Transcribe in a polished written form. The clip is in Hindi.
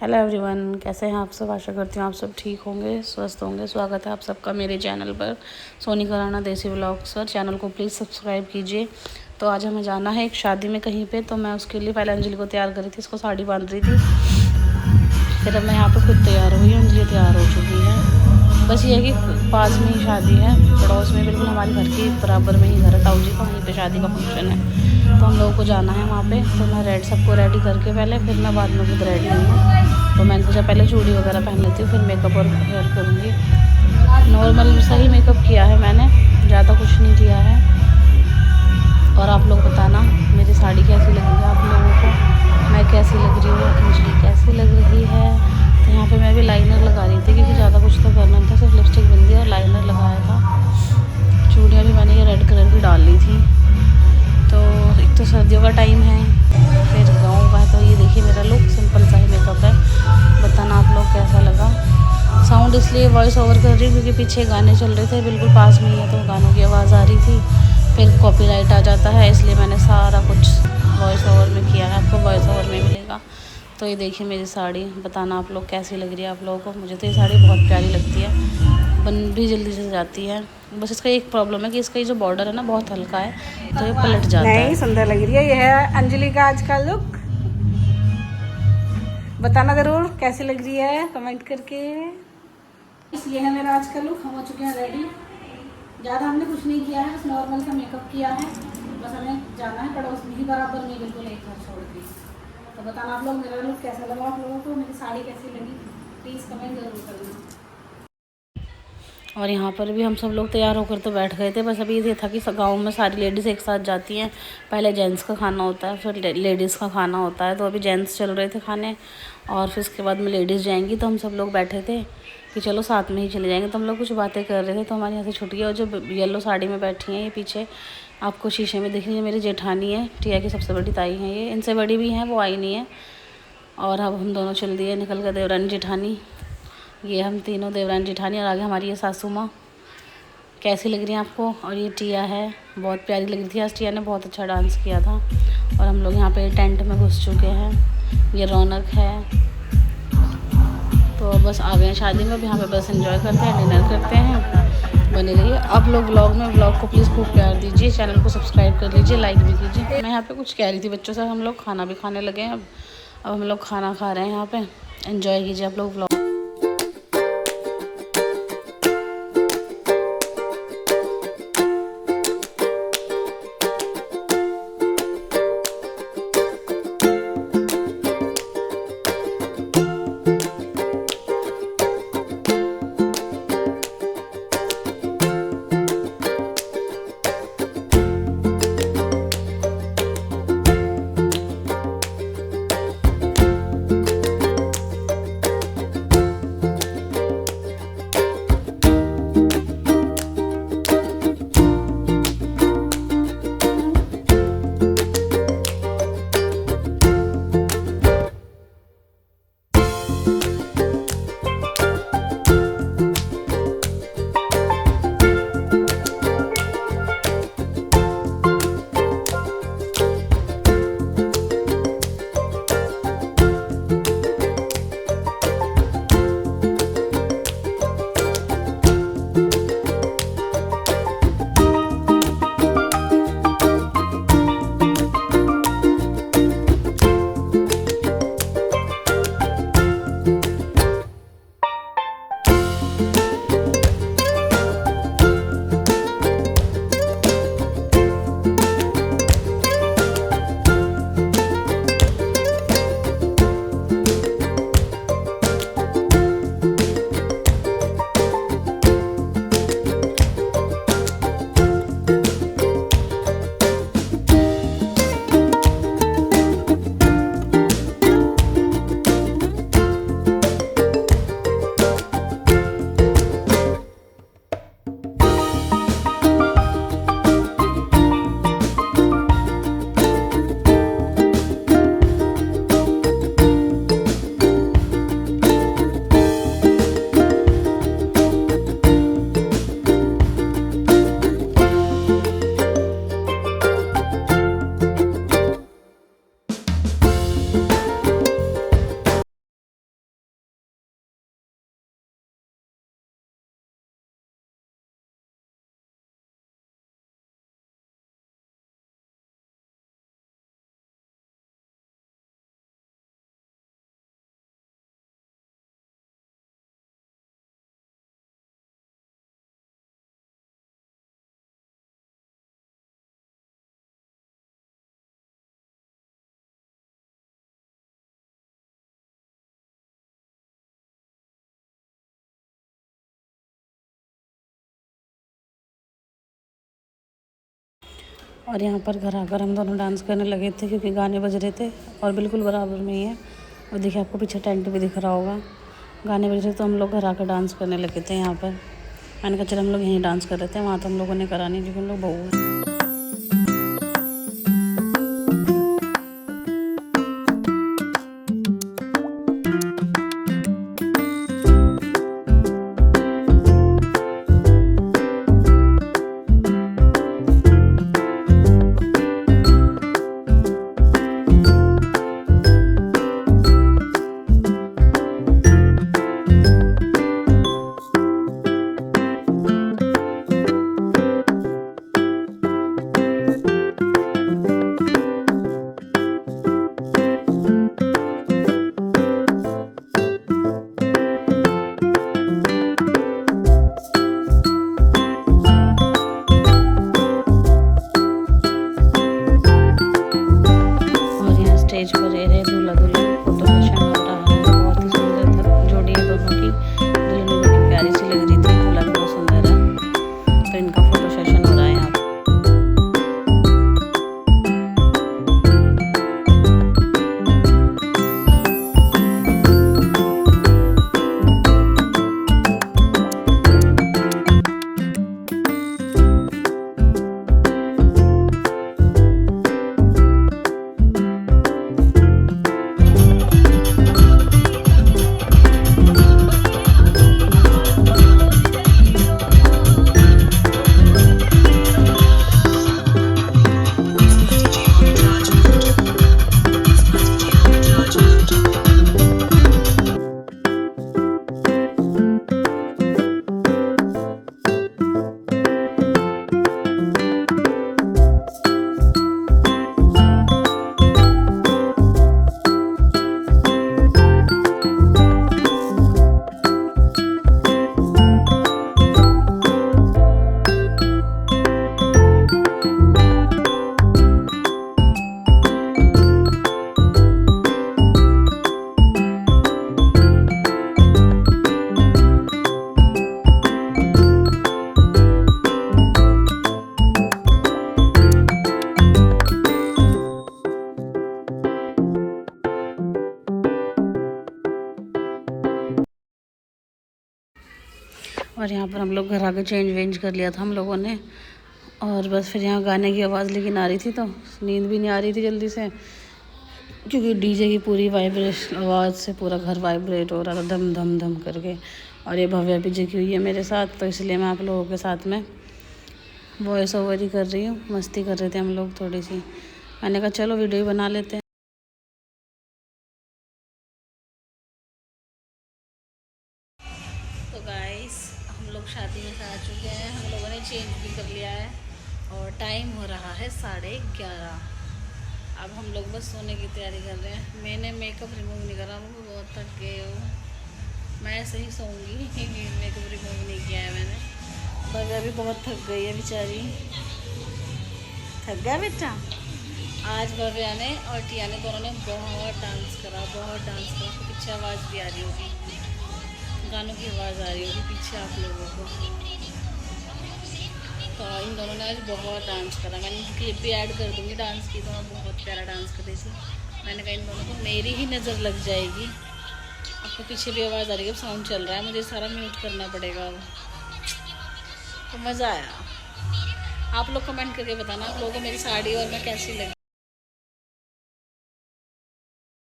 हेलो एवरीवन, कैसे हैं आप सब। आशा करती हूँ आप सब ठीक होंगे, स्वस्थ होंगे। स्वागत है आप सबका मेरे चैनल पर, सोनी कराना देसी व्लॉग्स पर। चैनल को प्लीज़ सब्सक्राइब कीजिए। तो आज हमें जाना है एक शादी में कहीं पे, तो मैं उसके लिए पहले अंजलि को तैयार करी थी, इसको साड़ी बांध रही थी। फिर अब मैं यहाँ पर खुद तैयार हुई हूँ, अंजलि तैयार हो चुकी है। बस ये है कि पास में ही शादी है, पड़ोस में, बिल्कुल हमारे घर के बराबर में ही घर है। ताऊ जी का वहीं पर शादी का फंक्शन है, तो हम लोगों को जाना है वहाँ पे। तो मैं सबको रेडी करके पहले, फिर मैं बाद में खुद रेडी हुई हूँ। तो मैंने सोचा पहले चूड़ी वगैरह पहन लेती हूँ, फिर मेकअप और हेयर करूँगी। नॉर्मल सही मेकअप किया है मैंने, ज़्यादा कुछ नहीं किया है। और आप लोग बताना मेरी साड़ी कैसी लग रही है आप लोगों को, मैं कैसी लग रही हूँ, अंजलि कैसी लग रही है। तो यहाँ पे मैं भी लाइनर लगा रही थी, क्योंकि ज़्यादा कुछ तो करना नहीं था, सिर्फ लिपस्टिक बिंदी और लाइनर लगाया था। चूड़ियाँ भी मैंने ये रेड कलर की डाल ली थी। तो एक तो सर्दियों का टाइम है, फिर गाँव का है। तो ये देखिए मेरा लुक, सिंपल सा ही मेकअप है। बताना आप लोग कैसा लगा। साउंड इसलिए वॉइस ओवर कर रही हूँ क्योंकि पीछे गाने चल रहे थे, बिल्कुल पास में ही है, तो गानों की आवाज़ आ रही थी, फिर कॉपीराइट आ जाता है, इसलिए मैंने सारा कुछ वॉइस ओवर में किया है। आपको वॉइस ओवर में मिलेगा। तो ये देखिए मेरी साड़ी, बताना आप लोग कैसी लग रही है आप लोगों को। मुझे तो ये साड़ी बहुत प्यारी लगती है, बन भी जल्दी से जाती है। बस इसका एक प्रॉब्लम है कि इसका ये जो बॉर्डर है ना बहुत हल्का है, तो ये पलट जाता है। नहीं, सुंदर लग रही है। ये है अंजलि का आज का लुक। बताना ज़रूर कैसी लग रही है, कमेंट करके। ये है मेरा आज का लुक। हम हो चुके हैं रेडी। ज़्यादा हमने कुछ नहीं किया है, बस नॉर्मल सा मेकअप किया है। बस हमें जाना है पड़ोस में ही, बराबर में, बिल्कुल एक घर छोड़ के। तो बताना आप लोग मेरा लुक कैसा लगा आप लोगों को, मेरी साड़ी कैसी लगी, प्लीज़ कमेंट ज़रूर करना। और यहाँ पर भी हम सब लोग तैयार होकर तो बैठ गए थे। बस अभी ये था कि गाँव में सारी लेडीज़ एक साथ जाती हैं, पहले जेंट्स का खाना होता है, फिर लेडीज़ का खाना होता है। तो अभी जेंट्स चल रहे थे खाने, और फिर उसके बाद में लेडीज़ जाएंगी। तो हम सब लोग बैठे थे कि चलो साथ में ही चले जाएंगे। तो हम लोग कुछ बातें कर रहे थे, तो हमारी यहाँ से छुट्टी है। और जो येलो साड़ी में बैठी हैं ये पीछे आपको शीशे में दिख रही है, मेरी जेठानी है, टिया की सबसे बड़ी ताई हैं ये। इनसे बड़ी भी हैं, वो आई नहीं है। और अब हम दोनों चल दिए निकल कर, देवरानी जेठानी। ये हम तीनों देवरानी जेठानी, और आगे हमारी ये सासू माँ। कैसी लग रही है आपको। और ये टिया है, बहुत प्यारी लग रही थी आज। टिया ने बहुत अच्छा डांस किया था। और हम लोग यहाँ पे टेंट में घुस चुके हैं। ये रौनक है। तो बस आ गए हैं शादी में। अब यहाँ पे बस एंजॉय करते हैं, डिनर करते हैं। बने रहिए आप लोग व्लॉग में। व्लॉग को प्लीज़ खूब प्यार दीजिए, चैनल को सब्सक्राइब कर लीजिए, लाइक भी कीजिए। मैं यहाँ पे कुछ कह रही थी बच्चों से, हम लोग खाना भी खाने लगे हैं। अब हम लोग खाना खा रहे हैं यहाँ पे। एंजॉय कीजिए आप लोग व्लॉग। और यहाँ पर घर आकर हम दोनों डांस करने लगे थे क्योंकि गाने बज रहे थे और बिल्कुल बराबर में ही है। और देखिए आपको पीछे टेंट भी दिख रहा होगा, गाने बज रहे तो हम लोग घर आकर डांस करने लगे थे। यहाँ पर मैंने कहा चल हम लोग यहीं डांस कर रहे थे, वहाँ तो हम लोगों ने करा नहीं क्योंकि हम लोग बहू हैं। स्टेज पर ये दूल्हा दुल्हन फोटो सेशन हो रहा है। बहुत ही सुंदर था जोड़ी है दोनों की, दुल्हन भी बड़ी प्यारी सी लग रही थी, दूल्हा भी बहुत सुंदर है। तो इनका फोटो सेशन हो रहा है यहाँ पर। और यहाँ पर हम लोग घर आके चेंज वेंज कर लिया था हम लोगों ने। और बस फिर यहाँ गाने की आवाज़ लेकिन आ रही थी तो नींद भी नहीं आ रही थी जल्दी से, क्योंकि डीजे की पूरी वाइब्रेशन आवाज़ से पूरा घर वाइब्रेट हो रहा था धम धम धम करके। और ये भव्या भी जगी हुई है मेरे साथ, तो इसलिए मैं आप लोगों के साथ में वॉइस ओवर ही कर रही हूँ। मस्ती कर रहे थे हम लोग थोड़ी सी, मैंने कहा चलो वीडियो बना लेते हैं। तो गाइस हम लोग शादी में आ चुके हैं, हम लोगों ने चेंज भी कर लिया है और टाइम हो रहा है 11:30। अब हम लोग बस सोने की तैयारी कर रहे हैं। मैंने मेकअप रिमूव नहीं करा, मुझे बहुत थक गए हो, मैं ऐसे ही सोऊंगी। मेकअप रिमूव नहीं किया है मैंने। भव्या भी बहुत थक गई है बेचारी। थक गया बेटा। आज भव्या ने और टिया ने दोनों ने बहुत डांस करा, बहुत डांस करा। पीछे आवाज़ भी आ रही होगी, गानों की आवाज़ आ रही होगी पीछे आप लोगों को। तो इन दोनों ने आज बहुत डांस करा। मैंने क्लिप भी ऐड कर दूँगी डांस की, तो बहुत प्यारा डांस कर रही थी। मैंने कहा इन दोनों को मेरी ही नज़र लग जाएगी। आपको पीछे भी आवाज़ आ रही है, अब साउंड चल रहा है, मुझे सारा म्यूट करना पड़ेगा। तो मज़ा आया। आप लोग कमेंट करके बताना आप लोगों को मेरी साड़ी और मैं कैसी लगी।